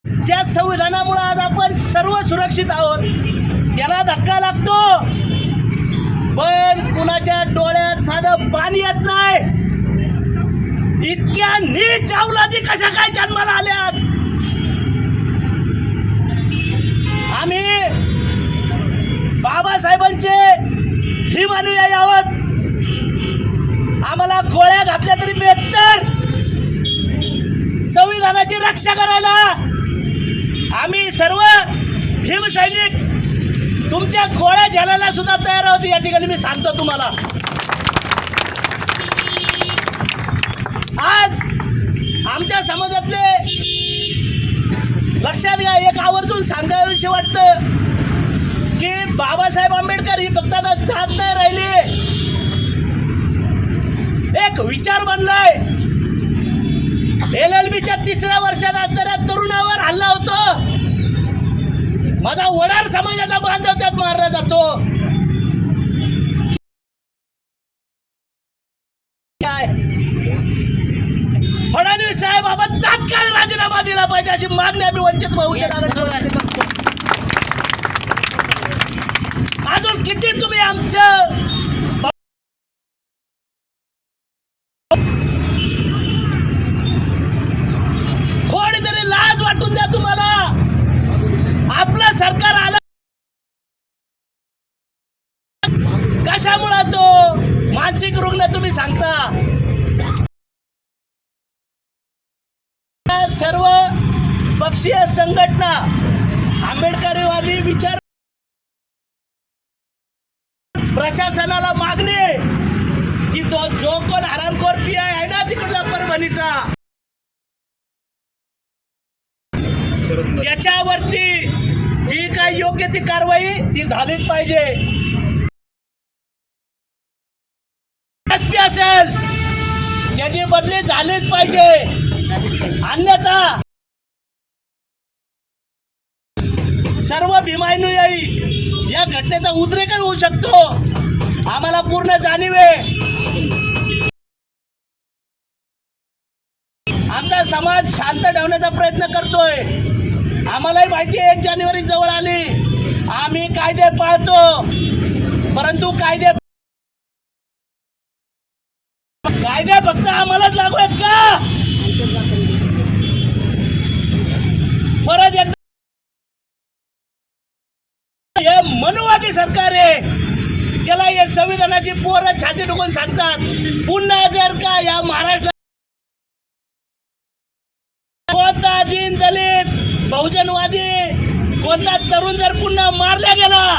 ज्या संविधानामुळे आज आपण सर्व सुरक्षित आहोत त्याला धक्का लागतो, पण कुणाच्या डोळ्यात साधं पाणी येत नाही. इतक्या नीच अवलादी कशा काय जन्माला आल्यात. आम्ही बाबासाहेबांचे भीम अनुयायी आहोत. आम्हाला गोळ्या घातल्या तरी बेहत्तर संविधानाची रक्षा करायला आम्ही सर्व भीम सैनिक तुमच्या गोळ्या झेलायला सुद्धा तयार आहोत. या ठिकाणी मी सांगतो तुम्हाला. आज आमच्या समाजातले लक्षात घ्या, एक आवर्जून सांगावंसं वाटतं की बाबासाहेब आंबेडकर ही फक्त आता जात नाही राहिली, एक विचार बनलाय. LLBच्या 3ऱ्या वर्षात असणाऱ्या तरुणावर हल्ला होतो. माझा वडार समाजाचा बांधव त्यात मारला जातो. काय फडणवीस साहेब आपण तात्काळ राजीनामा दिला पाहिजे अशी मागणी आम्ही वंचित बहुजन आघाडीकडे करतो. अजून किती तुम्ही आमचं थोडी तरी लाज वाटून द्या. तुम्हाला आपलं सरकार आलं कशामुळे तो मानसिक रुग्ण तुम्ही सांगता. सर्व पक्षीय संघटना आंबेडकरवादी विचार प्रशासनाला मागणी की तो जो कोण हरामखोर PI आहे ना तिकडला परभणीचा त्याच्यावरती जी काही योग्य ती कारवाई ती झालीच पाहिजे. असेल त्याची बदली झालीच पाहिजे. अन्यथा सर्व भीमानुयायी या घटनेचा उद्रेक होऊ शकतो. आम्हाला पूर्ण जाणीव आहे. आमचा समाज शांत ठेवण्याचा प्रयत्न करतोय. आम्हालाही माहिती आहे 1 जानेवारी जवळ आली. आम्ही कायदे पाळतो, परंतु कायदे फक्त आम्हालाच लागू आहेत का. परत एकदा हे मनुवादी सरकार आहे, त्याला हे संविधानाची पोरं छाती ठोकून सांगतात. पुन्हा जर का या महाराष्ट्रात कोणता दीन दलित बहुजनवादी कोणता तरुण जर पुन्हा मारला गेला